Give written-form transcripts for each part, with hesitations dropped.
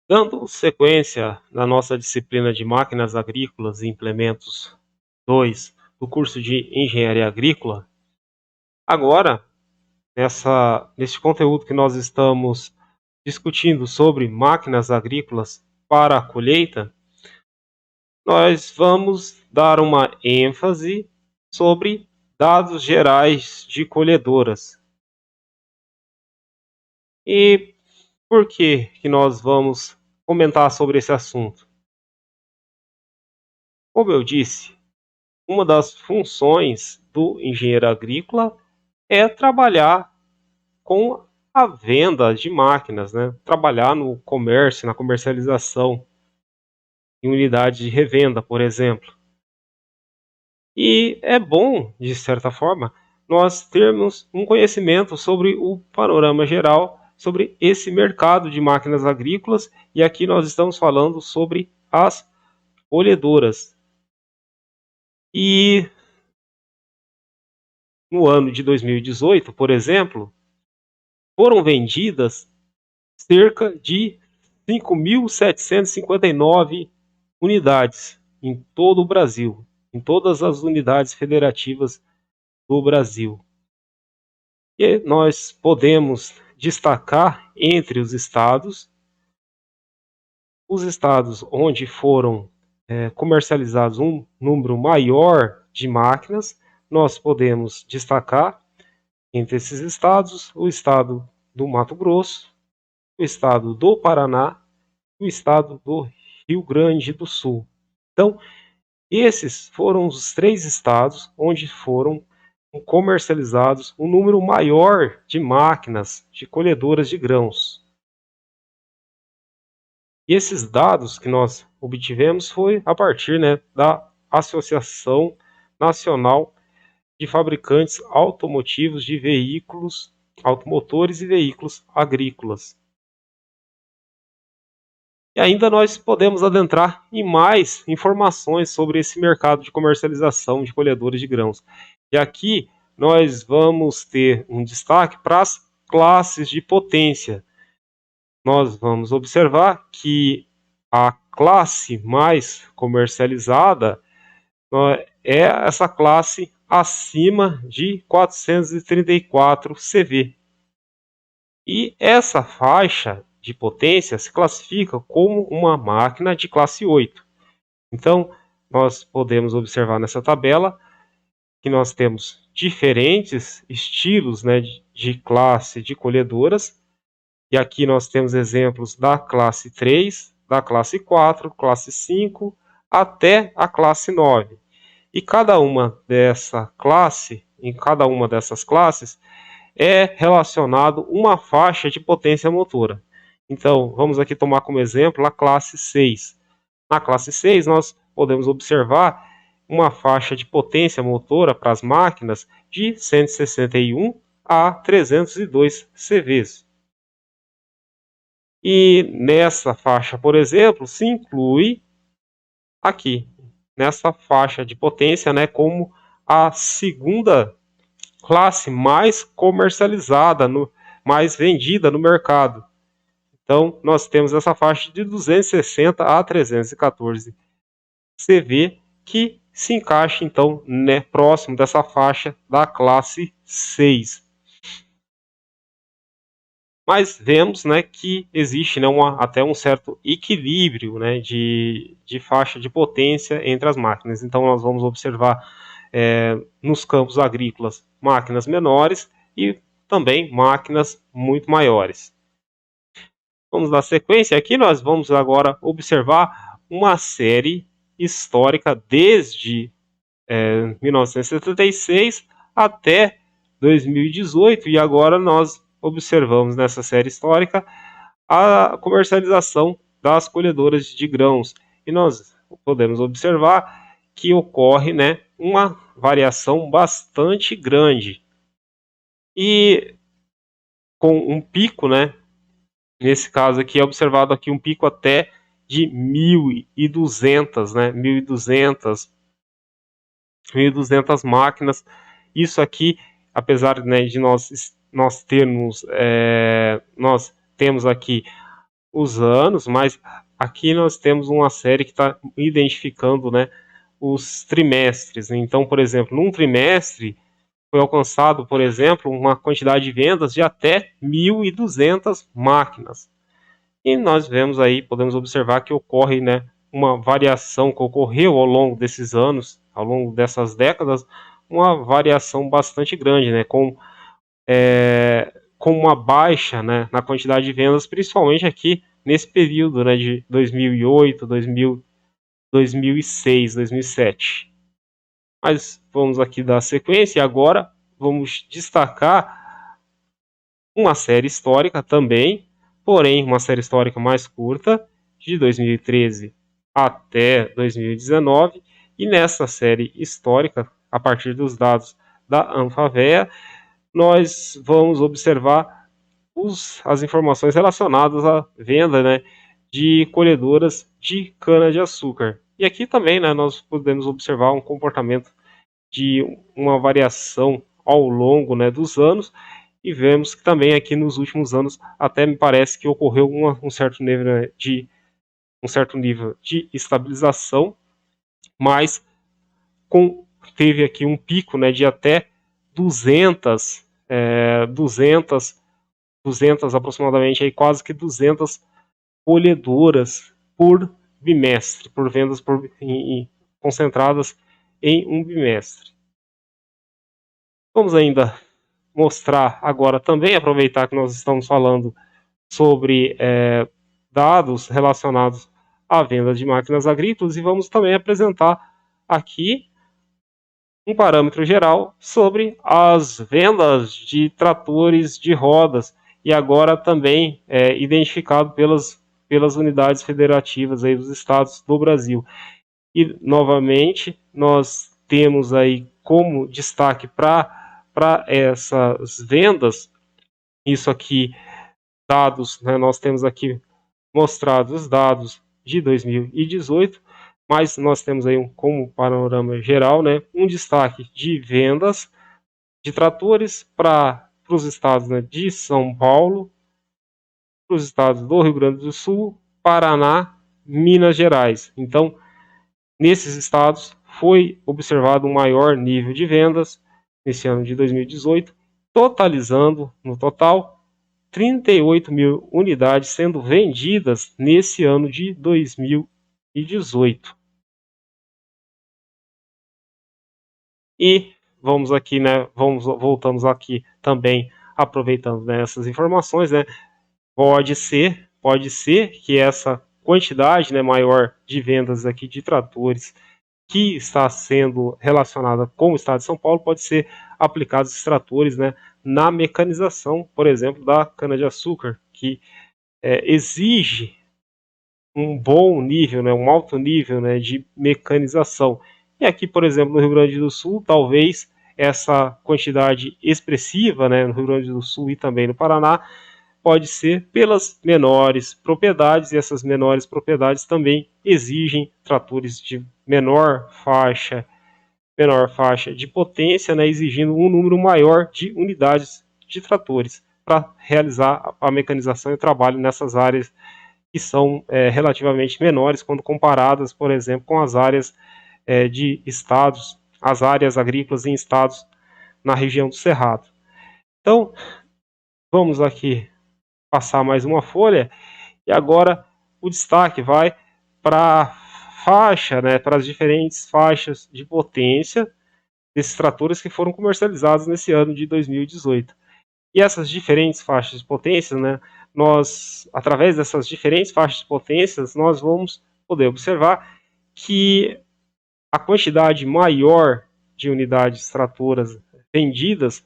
Dando sequência na nossa disciplina de Máquinas Agrícolas e Implementos 2 do curso de Engenharia Agrícola, agora, neste conteúdo que nós estamos discutindo sobre máquinas agrícolas para a colheita, nós vamos dar uma ênfase sobre dados gerais de colhedoras. E por que nós vamos comentar sobre esse assunto? Como eu disse, uma das funções do engenheiro agrícola é trabalhar com a venda de máquinas, né? Trabalhar no comércio, na comercialização, em unidades de revenda, por exemplo. E é bom, de certa forma, nós termos um conhecimento sobre o panorama geral, sobre esse mercado de máquinas agrícolas, e aqui nós estamos falando sobre as colhedoras. E no ano de 2018, por exemplo, foram vendidas cerca de 5.759 unidades em todo o Brasil, em todas as unidades federativas do Brasil. E nós podemos destacar entre os estados onde foram comercializados um número maior de máquinas. Nós podemos destacar entre esses estados o estado do Mato Grosso, o estado do Paraná e o estado do Rio Grande do Sul. Então, esses foram os 3 estados onde foram comercializados um número maior de máquinas de colhedoras de grãos. E esses dados que nós obtivemos foi a partir da Associação Nacional de Fabricantes Automotivos de Veículos, Automotores e Veículos Agrícolas. E ainda nós podemos adentrar em mais informações sobre esse mercado de comercialização de colhedores de grãos. E aqui nós vamos ter um destaque para as classes de potência. Nós vamos observar que a classe mais comercializada é essa classe acima de 434 CV. E essa faixa de potência se classifica como uma máquina de classe 8. Então, nós podemos observar nessa tabela que nós temos diferentes estilos de classe de colhedoras. E aqui nós temos exemplos da classe 3, da classe 4, classe 5, até a classe 9. E cada uma em cada uma dessas classes, é relacionado uma faixa de potência motora. Então, vamos aqui tomar como exemplo a classe 6. Na classe 6, nós podemos observar uma faixa de potência motora para as máquinas de 161 a 302 CVs. E nessa faixa, por exemplo, se inclui aqui, nessa faixa de potência, como a segunda classe mais comercializada, mais vendida no mercado. Então, nós temos essa faixa de 260 a 314 CV, que se encaixa, então, próximo dessa faixa da classe 6. Mas vemos que existe até um certo equilíbrio de faixa de potência entre as máquinas. Então, nós vamos observar nos campos agrícolas máquinas menores e também máquinas muito maiores. Vamos dar sequência. Aqui nós vamos agora observar uma série histórica desde 1976 até 2018, e agora nós observamos nessa série histórica a comercialização das colhedoras de grãos, e nós podemos observar que ocorre uma variação bastante grande, e com um pico, nesse caso aqui é observado aqui um pico até de 1.200, 1.200 máquinas. Isso aqui, apesar de nós temos aqui os anos, mas aqui nós temos uma série que está identificando, né, os trimestres. Então, por exemplo, num trimestre foi alcançado, por exemplo, uma quantidade de vendas de até 1.200 máquinas. E nós vemos aí, podemos observar que ocorre, né, uma variação que ocorreu ao longo desses anos, ao longo dessas décadas, uma variação bastante grande, né, com uma baixa, né, na quantidade de vendas, principalmente aqui nesse período, né, de 2008, 2006, 2007. Mas vamos aqui dar sequência e agora vamos destacar uma série histórica também, porém uma série histórica mais curta, de 2013 até 2019, e nessa série histórica, a partir dos dados da Anfavea, nós vamos observar as informações relacionadas à venda, né, de colhedoras de cana-de-açúcar. E aqui também, né, nós podemos observar um comportamento de uma variação ao longo, né, dos anos, e vemos que também aqui nos últimos anos até me parece que ocorreu um certo nível, né, de estabilização, mas teve aqui um pico, né, de até 200 aproximadamente, aí quase que 200 colhedoras por bimestre, por vendas concentradas em um bimestre. Vamos ainda mostrar agora também, aproveitar que nós estamos falando sobre dados relacionados à venda de máquinas agrícolas, e vamos também apresentar aqui um parâmetro geral sobre as vendas de tratores de rodas, e agora também identificado pelas unidades federativas aí dos estados do Brasil. E, novamente, nós temos aí como destaque para essas vendas, isso aqui, dados, né, nós temos aqui mostrados os dados de 2018, mas nós temos aí como panorama geral, né, um destaque de vendas de tratores para os estados, né, de São Paulo, para os estados do Rio Grande do Sul, Paraná, Minas Gerais. Então, nesses estados foi observado um maior nível de vendas nesse ano de 2018, totalizando no total 38 mil unidades sendo vendidas nesse ano de 2018. E vamos aqui, né? Voltamos aqui também, aproveitando, né, essas informações, né? Pode ser que essa quantidade, né, maior de vendas aqui de tratores que está sendo relacionada com o estado de São Paulo pode ser aplicado esses tratores, né, na mecanização, por exemplo, da cana-de-açúcar, que exige um bom nível, né, um alto nível, né, de mecanização. E aqui, por exemplo, no Rio Grande do Sul, talvez essa quantidade expressiva, né, no Rio Grande do Sul e também no Paraná, pode ser pelas menores propriedades, e essas menores propriedades também exigem tratores de menor faixa de potência, né, exigindo um número maior de unidades de tratores para realizar a mecanização e o trabalho nessas áreas que são relativamente menores quando comparadas, por exemplo, com as áreas de estados, as áreas agrícolas em estados na região do Cerrado. Então, vamos aqui passar mais uma folha, e agora o destaque vai para a faixa, né, para as diferentes faixas de potência desses tratores que foram comercializados nesse ano de 2018. E essas diferentes faixas de potência, né, através dessas diferentes faixas de potências, nós vamos poder observar que a quantidade maior de unidades tratoras vendidas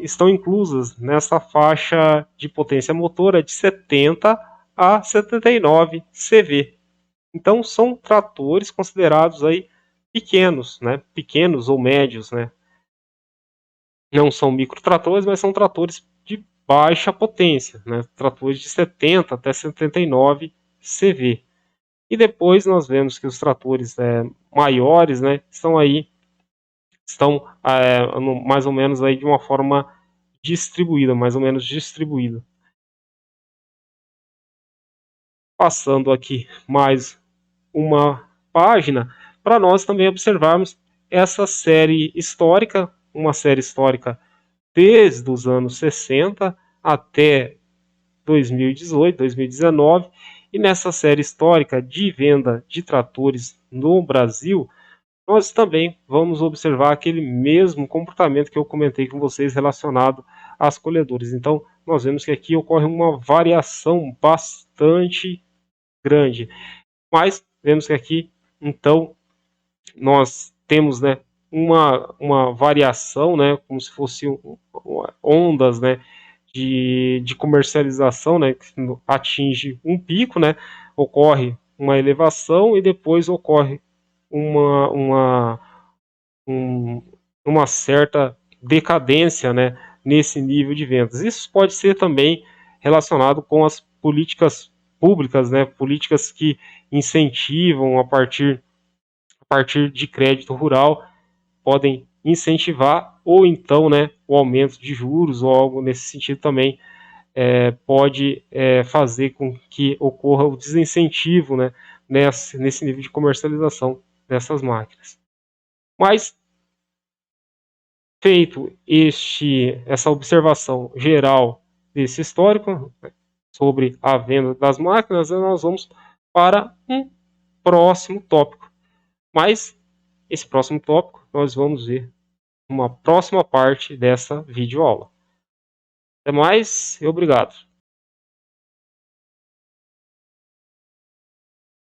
estão inclusas nessa faixa de potência motora de 70 a 79 CV. Então são tratores considerados aí pequenos, né, pequenos ou médios, né. Não são microtratores, mas são tratores de baixa potência, né, tratores de 70 até 79 CV. E depois nós vemos que os tratores maiores, né, estão mais ou menos aí de uma forma distribuída, mais ou menos distribuída. passando aqui mais uma página para nós também observarmos essa série histórica, uma série histórica desde os anos 60 até 2018, 2019, e nessa série histórica de venda de tratores no Brasil, nós também vamos observar aquele mesmo comportamento que eu comentei com vocês relacionado às colhedoras. Então, nós vemos que aqui ocorre uma variação bastante grande, mas vemos que aqui, então, nós temos, né, uma variação, né, como se fossem ondas, né, de comercialização, né, que atinge um pico, né, ocorre uma elevação e depois ocorre uma, uma, um, uma certa decadência, né, nesse nível de vendas. Isso pode ser também relacionado com as políticas públicas, né, políticas que incentivam a partir de crédito rural, podem incentivar, ou então, né, o aumento de juros ou algo nesse sentido também pode fazer com que ocorra o desincentivo, né, nesse nível de comercialização dessas máquinas. Mas, feito essa observação geral desse histórico sobre a venda das máquinas, nós vamos para um próximo tópico. Mas esse próximo tópico nós vamos ver uma próxima parte dessa videoaula. Até mais e obrigado.